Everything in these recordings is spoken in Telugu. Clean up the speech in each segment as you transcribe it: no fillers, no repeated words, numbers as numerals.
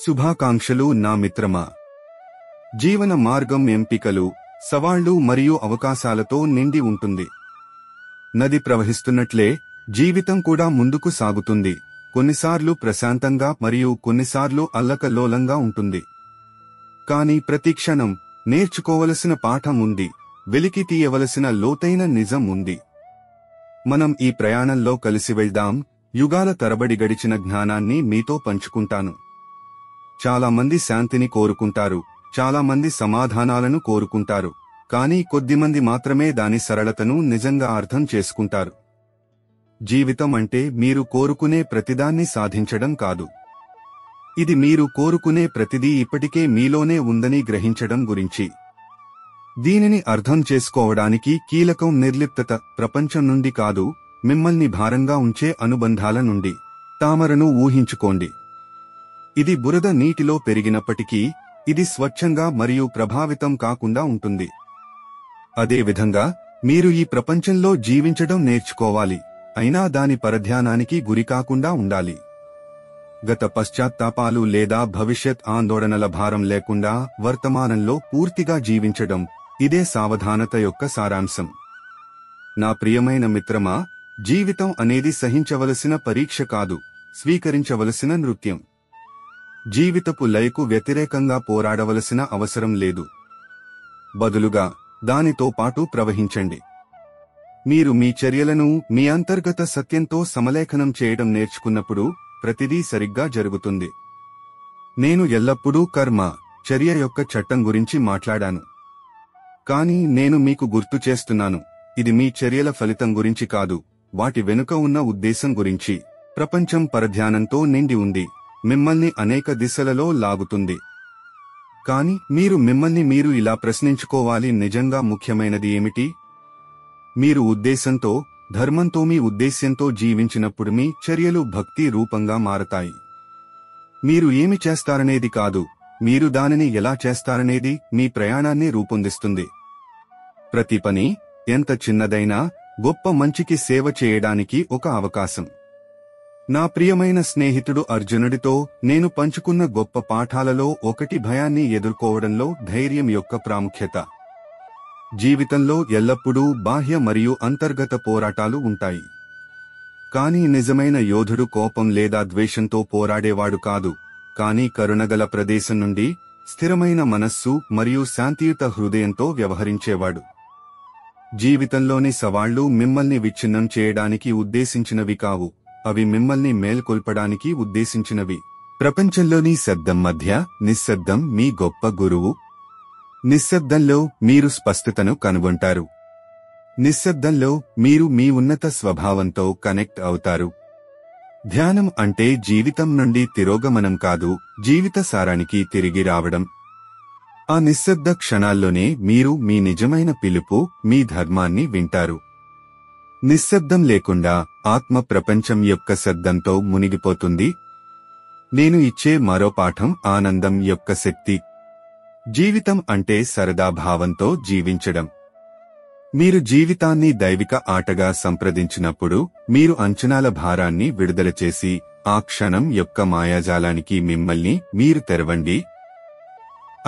శుభాకాంక్షలు నా మిత్రమా. జీవన మార్గం ఎంపికలు, సవాళ్లు మరియు అవకాశాలతో నిండి ఉంటుంది. నది ప్రవహిస్తున్నట్లే జీవితం కూడా ముందుకు సాగుతుంది. కొన్నిసార్లు ప్రశాంతంగా మరియు కొన్నిసార్లు అల్లకల్లోలంగా ఉంటుంది. కానీ ప్రతి క్షణం నేర్చుకోవలసిన పాఠం ఉంది, వెలికి తీయవలసిన లోతైన నిజం ఉంది. మనం ఈ ప్రయాణంలో కలిసి వెళ్దాం. యుగాల తరబడి గడిచిన జ్ఞానాన్ని మీతో పంచుకుంటాను. చాలా మంది శాంతిని కోరుకుంటారు, చాలా మంది సమాధానాలను కోరుకుంటారు, కానీ కొద్దిమంది మాత్రమే దాని సరళతను నిజంగా అర్థం చేసుకుంటారు. జీవితం అంటే మీరు కోరుకునే ప్రతిదాన్ని సాధించడం కాదు. ఇది మీరు కోరుకునే ప్రతిదీ ఇప్పటికే మీలోనే ఉందని గ్రహించడం గురించి. దీనిని అర్థం చేసుకోవడానికి కీలకం నిర్లిప్తత. ప్రపంచం నుండి కాదు, మిమ్మల్ని భారంగా ఉంచే అనుబంధాల నుండి. తామరను ఊహించుకోండి. ఇది బురద నీటిలో పెరిగినప్పటికీ ఇది స్వచ్ఛంగా మరియు ప్రభావితం కాకుండా ఉంటుంది. అదేవిధంగా మీరు ఈ ప్రపంచంలో జీవించడం నేర్చుకోవాలి, అయినా దాని పరధ్యానానికి గురికాకుండా ఉండాలి. గత పశ్చాత్తాపాలు లేదా భవిష్యత్ ఆందోళనల భారం లేకుండా వర్తమానంలో పూర్తిగా జీవించడం, ఇదే సావధానత యొక్క సారాంశం. నా ప్రియమైన మిత్రమా, జీవితం అనేది సహించవలసిన పరీక్ష కాదు, స్వీకరించవలసిన నృత్యం. జీవితపు లయకు వ్యతిరేకంగా పోరాడవలసిన అవసరం లేదు. బదులుగా దానితో పాటు ప్రవహించండి. మీరు మీ చర్యలను మీ అంతర్గత సత్యంతో సమలేఖనం చేయడం నేర్చుకున్నప్పుడు ప్రతిదీ సరిగ్గా జరుగుతుంది. నేను ఎల్లప్పుడూ కర్మ, చర్య యొక్క చట్టం గురించి మాట్లాడాను. కానీ నేను మీకు గుర్తు చేస్తున్నాను, ఇది మీ చర్యల ఫలితం గురించి కాదు, వాటి వెనుక ఉన్న ఉద్దేశం గురించి. ప్రపంచం పరధ్యానంతో నిండి ఉంది, మిమ్మల్ని అనేక దిశలలో లాగుతుంది. కాని మీరు మిమ్మల్ని మీరు ఇలా ప్రశ్నించుకోవాలి, నిజంగా ముఖ్యమైనది ఏమిటి? మీరు ఉద్దేశంతో, ధర్మంతో, మీ ఉద్దేశ్యంతో జీవించినప్పుడు మీ చర్యలు భక్తి రూపంగా మారతాయి. మీరు ఏమి చేస్తారనేది కాదు, మీరు దానిని ఎలా చేస్తారనేది మీ ప్రయాణాన్ని రూపొందిస్తుంది. ప్రతి పని, ఎంత చిన్నదైనా, గొప్ప మంచికి సేవ చేయడానికి ఒక అవకాశం. నా ప్రియమైన స్నేహితుడు అర్జునుడితో నేను పంచుకున్న గొప్ప పాఠాలలో ఒకటి భయాన్ని ఎదుర్కోవడంలో ధైర్యం యొక్క ప్రాముఖ్యత. జీవితంలో ఎల్లప్పుడూ బాహ్య మరియు అంతర్గత పోరాటాలు ఉంటాయి. కానీ నిజమైన యోధుడు కోపం లేదా ద్వేషంతో పోరాడేవాడు కాదు, కానీ కరుణగల ప్రదేశం నుండి, స్థిరమైన మనస్సు మరియు శాంతియుత హృదయంతో వ్యవహరించేవాడు. జీవితంలోని సవాళ్లు మిమ్మల్ని విచ్ఛిన్నం చేయడానికి ఉద్దేశించినవి కావు, అవి మిమ్మల్ని మేల్కొల్పడానికి ఉద్దేశించినవి. ప్రపంచంలోని శబ్దం మధ్య నిశ్శబ్దం మీ గొప్ప గురువు. నిశ్శబ్దంలో మీరు స్పష్టతను కనుగొంటారు. నిశ్శబ్దంలో మీరు మీ ఉన్నత స్వభావంతో కనెక్ట్ అవుతారు. ధ్యానం అంటే జీవితం నుండి తిరోగమనం కాదు, జీవిత సారానికి తిరిగి రావడం. ఆ నిశ్శబ్ద క్షణాల్లోనే మీరు మీ నిజమైన పిలుపు, మీ ధర్మాన్ని వింటారు. నిశ్శబ్దం లేకుండా ఆత్మ ప్రపంచం యొక్క శబ్దంతో మునిగిపోతుంది. నేను ఇచ్చే మరో పాఠం ఆనందం యొక్క శక్తి. జీవితం అంటే సరదా భావంతో జీవించడం. మీరు జీవితాన్ని దైవిక ఆటగా సంప్రదించినప్పుడు మీరు అంచనాల భారాన్ని విడుదల చేసి ఆ క్షణం యొక్క మాయాజాలానికి మిమ్మల్ని మీరు తెరవండి.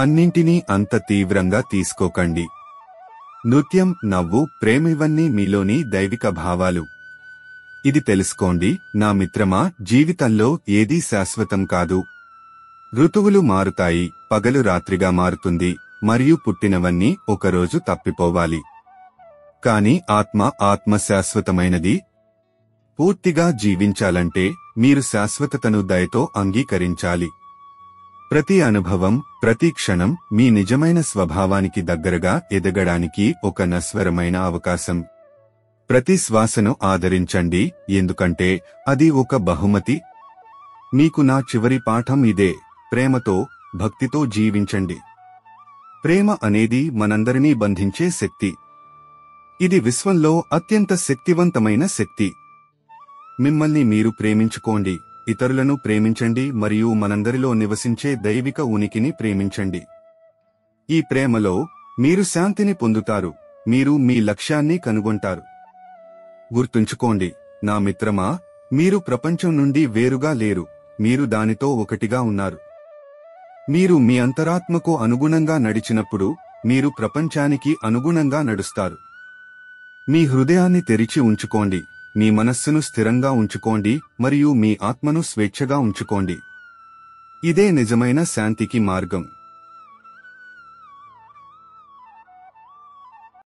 అన్నింటినీ అంత తీవ్రంగా తీసుకోకండి. నృత్యం, నవ్వు, ప్రేమ ఇవన్నీ మీలోని దైవిక భావాలు. ఇది తెలుసుకోండి నా మిత్రమా, జీవితంలో ఏదీ శాశ్వతం కాదు. ఋతువులు మారుతాయి, పగలు రాత్రిగా మారుతుంది, మరియు పుట్టినవన్నీ ఒకరోజు తప్పిపోవాలి. కాని ఆత్మ శాశ్వతమైనది. పూర్తిగా జీవించాలంటే మీరు శాశ్వతతను దయతో అంగీకరించాలి. ప్రతి అనుభవం, ప్రతి క్షణం మీ నిజమైన స్వభావానికి దగ్గరగా ఎదగడానికి ఒక నశ్వరమైన అవకాశం. ప్రతి శ్వాసను ఆదరించండి, ఎందుకంటే అది ఒక బహుమతి. మీకు నా చివరి పాఠం ఇదే, ప్రేమతో, భక్తితో జీవించండి. ప్రేమ అనేది మనందరినీ బంధించే శక్తి. ఇది విశ్వంలో అత్యంత శక్తివంతమైన శక్తి. మిమ్మల్ని మీరు ప్రేమించుకోండి, ఇతరులను ప్రేమించండి మరియు మనందరిలో నివసించే దైవిక ఉనికిని ప్రేమించండి. ఈ ప్రేమలో మీరు శాంతిని పొందుతారు, మీరు మీ లక్ష్యాన్ని కనుగొంటారు. గుర్తుంచుకోండి నా మిత్రమా, మీరు ప్రపంచం నుండి వేరుగా లేరు, మీరు దానితో ఒకటిగా ఉన్నారు. మీరు మీ అంతరాత్మకు అనుగుణంగా నడిచినప్పుడు మీరు ప్రపంచానికి అనుగుణంగా నడుస్తారు. మీ హృదయాన్ని తెరిచి ఉంచుకోండి, మీ మనస్సును స్థిరంగా ఉంచుకోండి మరియు మీ ఆత్మను స్వేచ్ఛగా ఉంచుకోండి. ఇదే నిజమైన శాంతికి మార్గం.